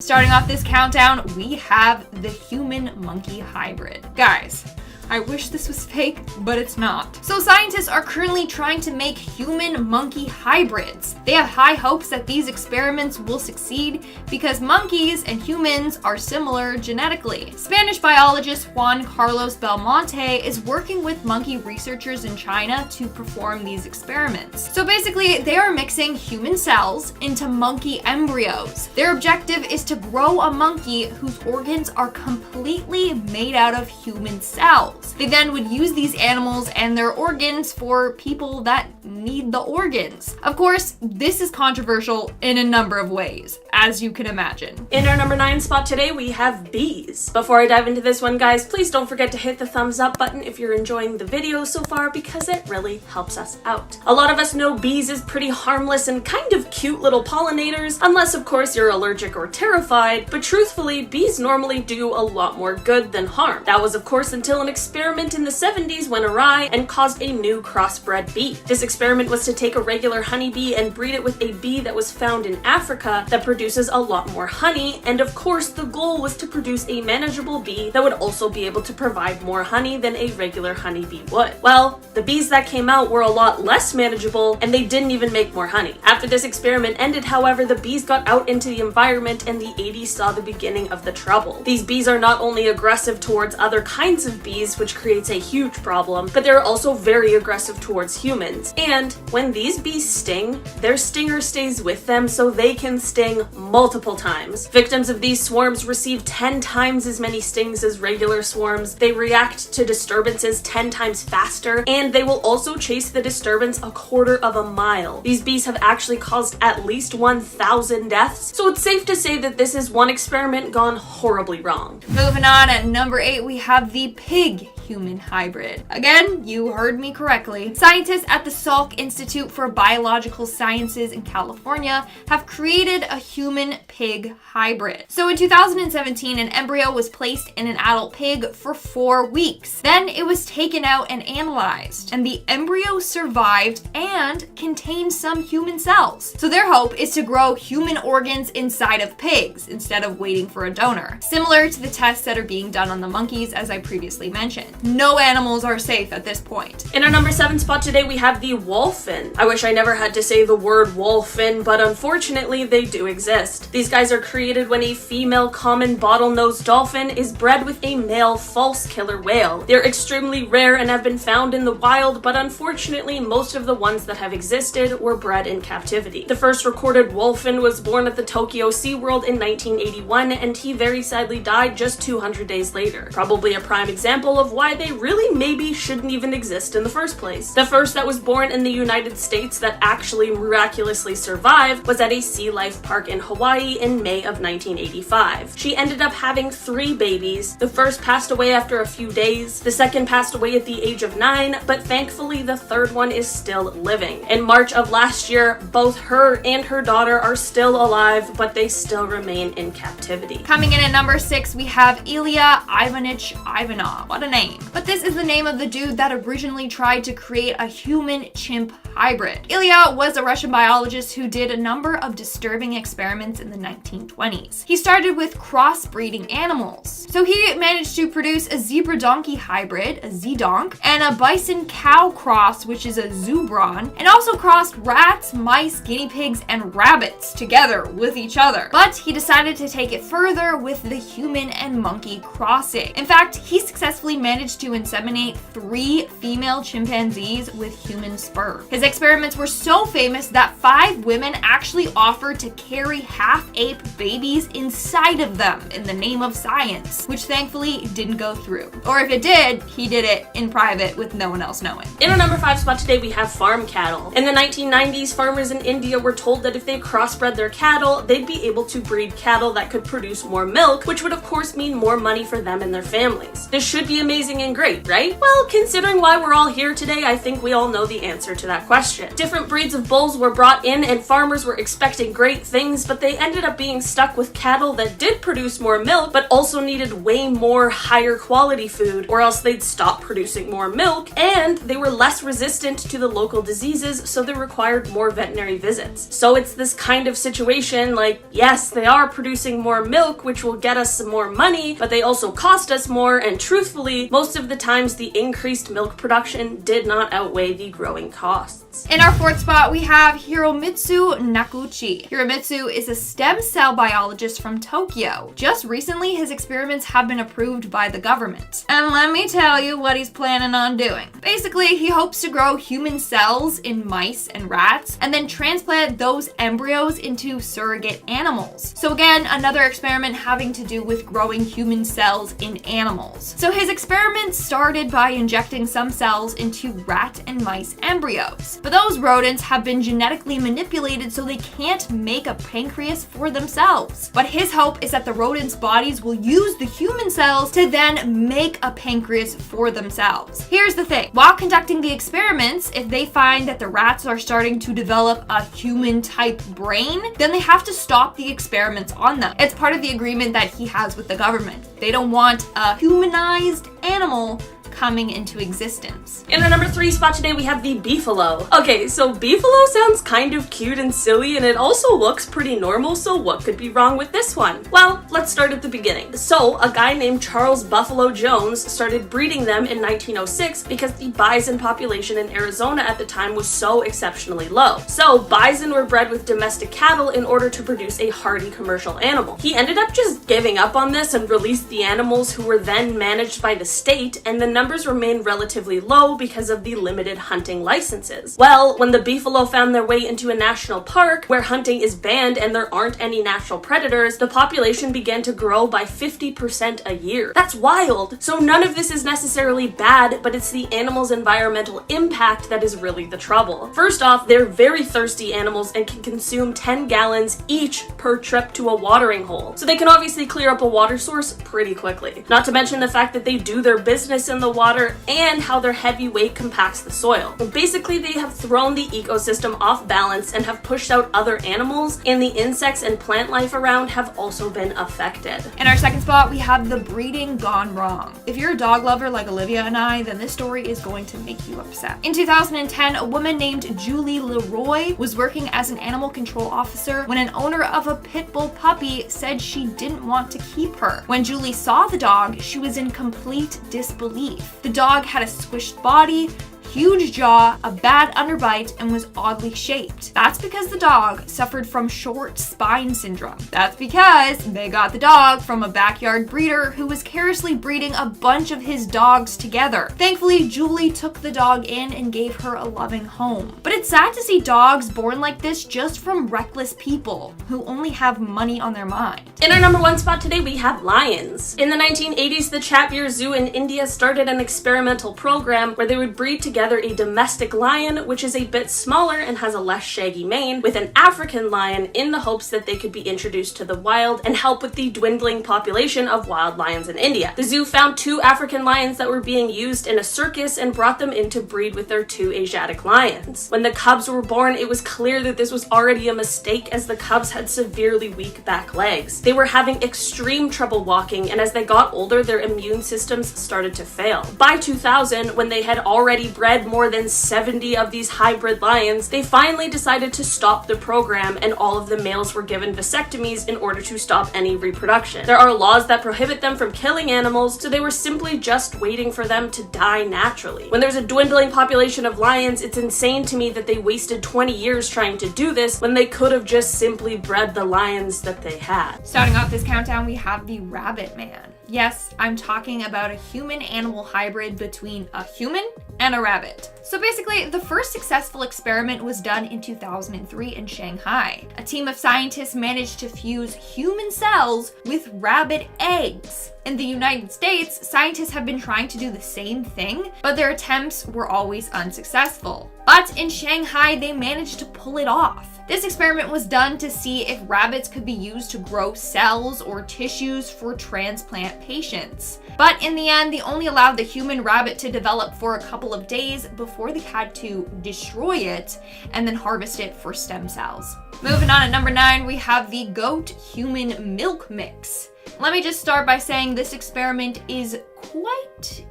Starting off this countdown, we have the human-monkey hybrid. Guys, I wish this was fake, but it's not. So scientists are currently trying to make human-monkey hybrids. They have high hopes that these experiments will succeed because monkeys and humans are similar genetically. Spanish biologist Juan Carlos Belmonte is working with monkey researchers in China to perform these experiments. So basically, they are mixing human cells into monkey embryos. Their objective is to grow a monkey whose organs are completely made out of human cells. They then would use these animals and their organs for people that need the organs. Of course, this is controversial in a number of ways, as you can imagine. In our number 9 spot today, we have bees. Before I dive into this one, guys, please don't forget to hit the thumbs up button if you're enjoying the video so far, because it really helps us out. A lot of us know bees is pretty harmless and kind of cute little pollinators, unless of course you're allergic or terrified, but truthfully, bees normally do a lot more good than harm. That was of course until an experiment in the 70s went awry and caused a new crossbred bee. This experiment was to take a regular honeybee and breed it with a bee that was found in Africa that produces a lot more honey, and of course the goal was to produce a manageable bee that would also be able to provide more honey than a regular honeybee would. Well, the bees that came out were a lot less manageable and they didn't even make more honey. After this experiment ended, however, the bees got out into the environment and the 80s saw the beginning of the trouble. These bees are not only aggressive towards other kinds of bees, which creates a huge problem, but they're also very aggressive towards humans. And when these bees sting, their stinger stays with them so they can sting multiple times. Victims of these swarms receive 10 times as many stings as regular swarms. They react to disturbances 10 times faster, and they will also chase the disturbance a quarter of a mile. These bees have actually caused at least 1,000 deaths, so it's safe to say that this is one experiment gone horribly wrong. Moving on, at number 8, we have the pig-human hybrid. Again, you heard me correctly. Scientists at the Salk Institute for Biological Sciences in California have created a human-pig hybrid. So in 2017, an embryo was placed in an adult pig for 4 weeks. Then it was taken out and analyzed, and the embryo survived and contained some human cells. So their hope is to grow human organs inside of pigs instead of waiting for a donor. Similar to the tests that are being done on the monkeys, as I previously mentioned. No animals are safe at this point. In our number 7 spot today, we have the wolfin. I wish I never had to say the word wolfin, but unfortunately they do exist. These guys are created when a female common bottlenose dolphin is bred with a male false killer whale. They're extremely rare and have been found in the wild, but unfortunately most of the ones that have existed were bred in captivity. The first recorded wolfin was born at the Tokyo SeaWorld in 1981, and he very sadly died just 200 days later. Probably a prime example of why they really maybe shouldn't even exist in the first place. The first that was born in the United States that actually miraculously survived was at a sea life park in Hawaii in May of 1985. She ended up having 3 babies. The first passed away after a few days, the second passed away at the age of 9, but thankfully the third one is still living. In March of last year, both her and her daughter are still alive, but they still remain in captivity. Coming in at number 6, we have Ilya Ivanich Ivanov. What a name. But this is the name of the dude that originally tried to create a human-chimp hybrid. Ilya was a Russian biologist who did a number of disturbing experiments in the 1920s. He started with crossbreeding animals. So he managed to produce a zebra-donkey hybrid, a Z-donk, and a bison-cow cross, which is a zubron, and also crossed rats, mice, guinea pigs, and rabbits together with each other. But he decided to take it further with the human and monkey crossing. In fact, he successfully managed to inseminate 3 female chimpanzees with human sperm. His experiments were so famous that 5 women actually offered to carry half-ape babies inside of them in the name of science, which thankfully didn't go through. Or if it did, he did it in private with no one else knowing. In our number 5 spot today, we have farm cattle. In the 1990s, farmers in India were told that if they crossbred their cattle, they'd be able to breed cattle that could produce more milk, which would of course mean more money for them and their families. This should be amazing amazing and great, right? Well, considering why we're all here today, I think we all know the answer to that question. Different breeds of bulls were brought in and farmers were expecting great things, but they ended up being stuck with cattle that did produce more milk, but also needed way more higher quality food, or else they'd stop producing more milk, and they were less resistant to the local diseases, so they required more veterinary visits. So it's this kind of situation like, yes, they are producing more milk, which will get us some more money, but they also cost us more, and truthfully, most of the times the increased milk production did not outweigh the growing costs. In our fourth spot, we have Hiromitsu Naguchi. Hiromitsu is a stem cell biologist from Tokyo. Just recently, his experiments have been approved by the government. And let me tell you what he's planning on doing. Basically, he hopes to grow human cells in mice and rats, and then transplant those embryos into surrogate animals. So again, another experiment having to do with growing human cells in animals. So his experiment started by injecting some cells into rat and mice embryos. But those rodents have been genetically manipulated so they can't make a pancreas for themselves. But his hope is that the rodents' bodies will use the human cells to then make a pancreas for themselves. Here's the thing. While conducting the experiments, if they find that the rats are starting to develop a human-type brain, then they have to stop the experiments on them. It's part of the agreement that he has with the government. They don't want a humanized animal coming into existence. In our number 3 spot today, we have the beefalo. Okay, so beefalo sounds kind of cute and silly, and it also looks pretty normal, so what could be wrong with this one? Well, let's start at the beginning. So, a guy named Charles Buffalo Jones started breeding them in 1906 because the bison population in Arizona at the time was so exceptionally low. So, bison were bred with domestic cattle in order to produce a hardy commercial animal. He ended up just giving up on this and released the animals, who were then managed by the state, and the numbers remained relatively low because of the limited hunting licenses. Well, when the beefalo found their way into a national park where hunting is banned and there aren't any natural predators, the population began to grow by 50% a year. That's wild! So none of this is necessarily bad, but it's the animal's environmental impact that is really the trouble. First off, they're very thirsty animals and can consume 10 gallons each per trip to a watering hole. So they can obviously clear up a water source pretty quickly. Not to mention the fact that they do their business in the water and how their heavy weight compacts the soil. Basically, they have thrown the ecosystem off balance and have pushed out other animals, and the insects and plant life around have also been affected. In our second spot, we have the breeding gone wrong. If you're a dog lover like Olivia and I, then this story is going to make you upset. In 2010, a woman named Julie Leroy was working as an animal control officer when an owner of a pit bull puppy said she didn't want to keep her. When Julie saw the dog, she was in complete disbelief. The dog had a squished body, huge jaw, a bad underbite, and was oddly shaped. That's because the dog suffered from short spine syndrome. That's because they got the dog from a backyard breeder who was carelessly breeding a bunch of his dogs together. Thankfully, Julie took the dog in and gave her a loving home. But it's sad to see dogs born like this just from reckless people who only have money on their mind. In our number 1 spot today, we have lions. In the 1980s, the Chatbir Zoo in India started an experimental program where they would breed together a domestic lion, which is a bit smaller and has a less shaggy mane, with an African lion in the hopes that they could be introduced to the wild and help with the dwindling population of wild lions in India. The zoo found 2 African lions that were being used in a circus and brought them in to breed with their 2 Asiatic lions. When the cubs were born, it was clear that this was already a mistake, as the cubs had severely weak back legs. They were having extreme trouble walking, and as they got older, their immune systems started to fail. By 2000, when they had already bred more than 70 of these hybrid lions, they finally decided to stop the program, and all of the males were given vasectomies in order to stop any reproduction. There are laws that prohibit them from killing animals, so they were simply just waiting for them to die naturally. When there's a dwindling population of lions, it's insane to me that they wasted 20 years trying to do this when they could have just simply bred the lions that they had. Starting off this countdown, we have the rabbit man. Yes, I'm talking about a human-animal hybrid between a human and a rabbit. So basically, the first successful experiment was done in 2003 in Shanghai. A team of scientists managed to fuse human cells with rabbit eggs. In the United States, scientists have been trying to do the same thing, but their attempts were always unsuccessful. But in Shanghai, they managed to pull it off. This experiment was done to see if rabbits could be used to grow cells or tissues for transplant patients. But in the end, they only allowed the human rabbit to develop for a couple of days before they had to destroy it and then harvest it for stem cells. Moving on at number 9, we have the goat-human milk mix. Let me just start by saying this experiment is quite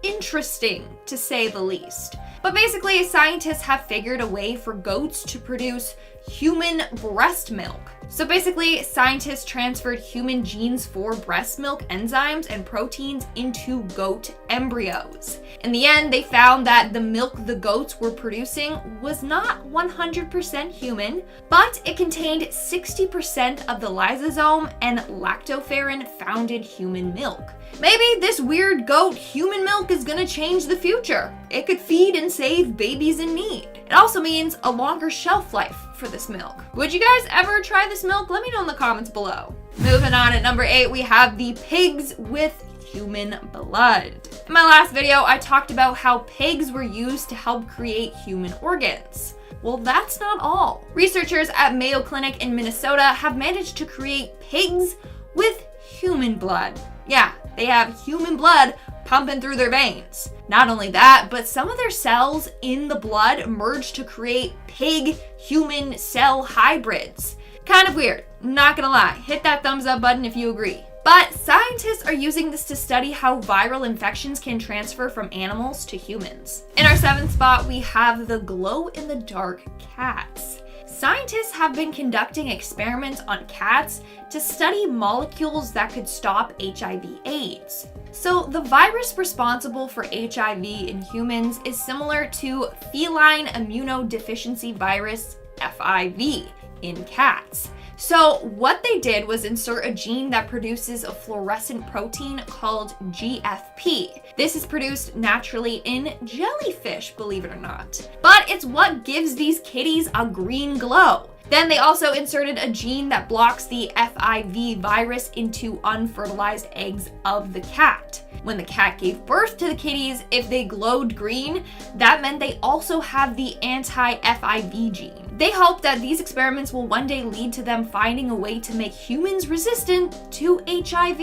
interesting, to say the least. But basically, scientists have figured a way for goats to produce human breast milk. So basically, scientists transferred human genes for breast milk enzymes and proteins into goat embryos. In the end, they found that the milk the goats were producing was not 100% human, but it contained 60% of the lysosome and lactoferrin found in human milk. Maybe this weird goat human milk is gonna change the future. It could feed and save babies in need. It also means a longer shelf life for this milk. Would you guys ever try this milk? Let me know in the comments below. Moving on at number 8, we have the pigs with human blood. In my last video, I talked about how pigs were used to help create human organs. Well, that's not all. Researchers at Mayo Clinic in Minnesota have managed to create pigs with human blood. Yeah, they have human blood pumping through their veins. Not only that, but some of their cells in the blood merge to create pig-human cell hybrids. Kind of weird, not gonna lie. Hit that thumbs up button if you agree. But scientists are using this to study how viral infections can transfer from animals to humans. In our 7th spot, we have the glow-in-the-dark cats. Scientists have been conducting experiments on cats to study molecules that could stop HIV/AIDS. So the virus responsible for HIV in humans is similar to feline immunodeficiency virus, FIV, in cats. So what they did was insert a gene that produces a fluorescent protein called GFP. This is produced naturally in jellyfish, believe it or not. But it's what gives these kitties a green glow. Then they also inserted a gene that blocks the FIV virus into unfertilized eggs of the cat. When the cat gave birth to the kitties, if they glowed green, that meant they also have the anti-FIV gene. They hope that these experiments will one day lead to them finding a way to make humans resistant to HIV.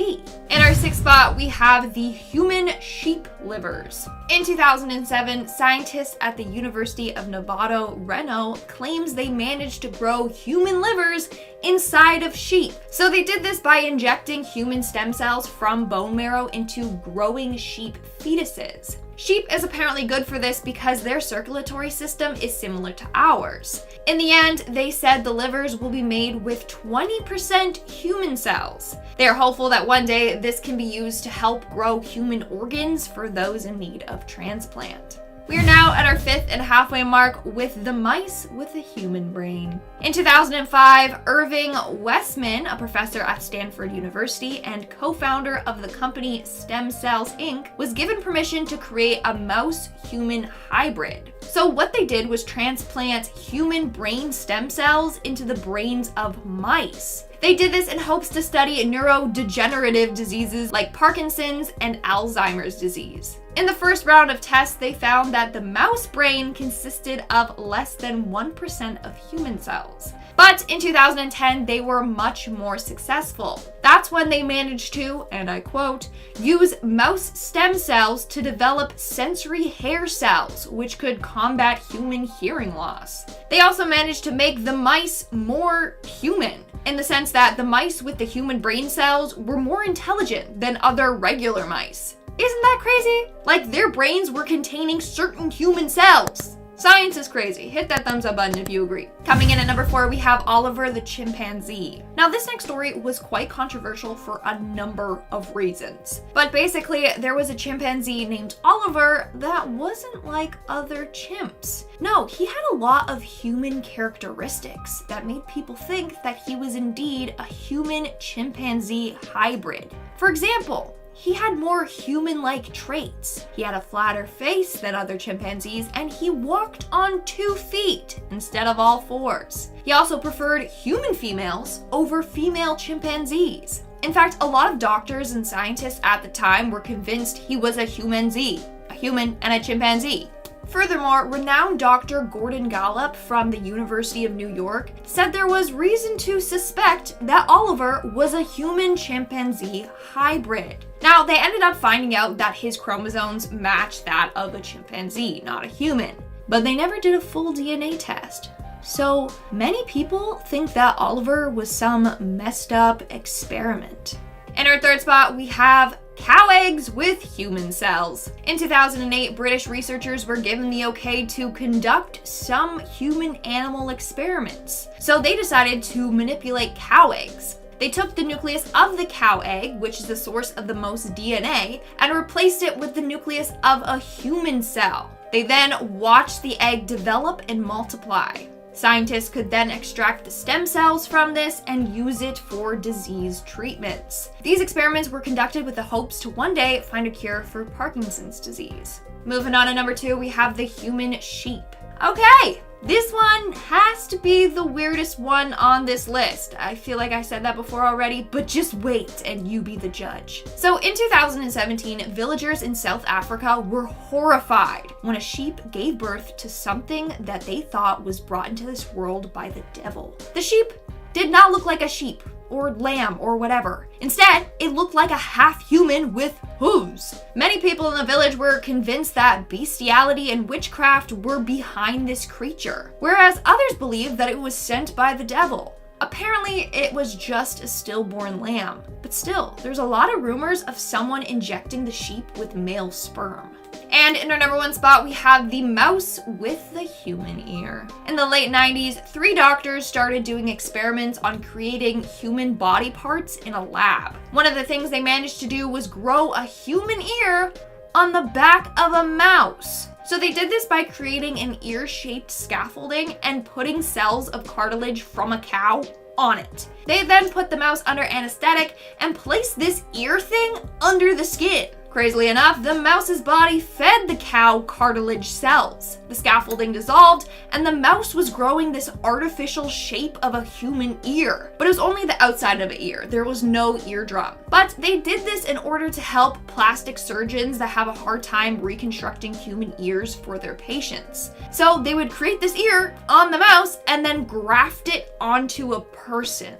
In our 6th spot, we have the human sheep livers. In 2007, scientists at the University of Nevada, Reno claims they managed to grow human livers inside of sheep. So they did this by injecting human stem cells from bone marrow into growing sheep fetuses. Sheep is apparently good for this because their circulatory system is similar to ours. In the end, they said the livers will be made with 20% human cells. They are hopeful that one day this can be used to help grow human organs for those in need of transplant. We are now at our 5th and halfway mark with the mice with a human brain. In 2005, Irving Westman, a professor at Stanford University and co-founder of the company Stem Cells Inc., was given permission to create a mouse-human hybrid. So what they did was transplant human brain stem cells into the brains of mice. They did this in hopes to study neurodegenerative diseases like Parkinson's and Alzheimer's disease. In the first round of tests, they found that the mouse brain consisted of less than 1% of human cells. But in 2010, they were much more successful. That's when they managed to, and I quote, use mouse stem cells to develop sensory hair cells, which could combat human hearing loss. They also managed to make the mice more human, in the sense that the mice with the human brain cells were more intelligent than other regular mice. Isn't that crazy? Like their brains were containing certain human cells. Science is crazy. Hit that thumbs up button if you agree. Coming in at number 4, we have Oliver the chimpanzee. Now this next story was quite controversial for a number of reasons. But basically, there was a chimpanzee named Oliver that wasn't like other chimps. No, he had a lot of human characteristics that made people think that he was indeed a human chimpanzee hybrid. For example, he had more human-like traits. He had a flatter face than other chimpanzees, and he walked on 2 feet instead of all 4s. He also preferred human females over female chimpanzees. In fact, a lot of doctors and scientists at the time were convinced he was a humanzee, a human and a chimpanzee. Furthermore, renowned Dr. Gordon Gallup from the University of New York said there was reason to suspect that Oliver was a human-chimpanzee hybrid. Now, they ended up finding out that his chromosomes match that of a chimpanzee, not a human, but they never did a full DNA test. So many people think that Oliver was some messed up experiment. In our third spot, we have cow eggs with human cells. In 2008, British researchers were given the okay to conduct some human-animal experiments. So they decided to manipulate cow eggs. They took the nucleus of the cow egg, which is the source of the most DNA, and replaced it with the nucleus of a human cell. They then watched the egg develop and multiply. Scientists could then extract the stem cells from this and use it for disease treatments. These experiments were conducted with the hopes to one day find a cure for Parkinson's disease. Moving on to number 2, we have the human sheep. Okay, this one has to be the weirdest one on this list. I feel like I said that before already, but just wait and you be the judge. So in 2017, villagers in South Africa were horrified when a sheep gave birth to something that they thought was brought into this world by the devil. The sheep did not look like a sheep or lamb or whatever. Instead, it looked like a half-human with hooves. Many people in the village were convinced that bestiality and witchcraft were behind this creature, whereas others believed that it was sent by the devil. Apparently, it was just a stillborn lamb, but still, there's a lot of rumors of someone injecting the sheep with male sperm. And in our number 1 spot, we have the mouse with the human ear. In the late 90s, 3 doctors started doing experiments on creating human body parts in a lab. One of the things they managed to do was grow a human ear on the back of a mouse. So they did this by creating an ear-shaped scaffolding and putting cells of cartilage from a cow on it. They then put the mouse under anesthetic and placed this ear thing under the skin. Crazily enough, the mouse's body fed the cow cartilage cells. The scaffolding dissolved, and the mouse was growing this artificial shape of a human ear. But it was only the outside of an ear. There was no eardrum. But they did this in order to help plastic surgeons that have a hard time reconstructing human ears for their patients. So they would create this ear on the mouse and then graft it onto a person.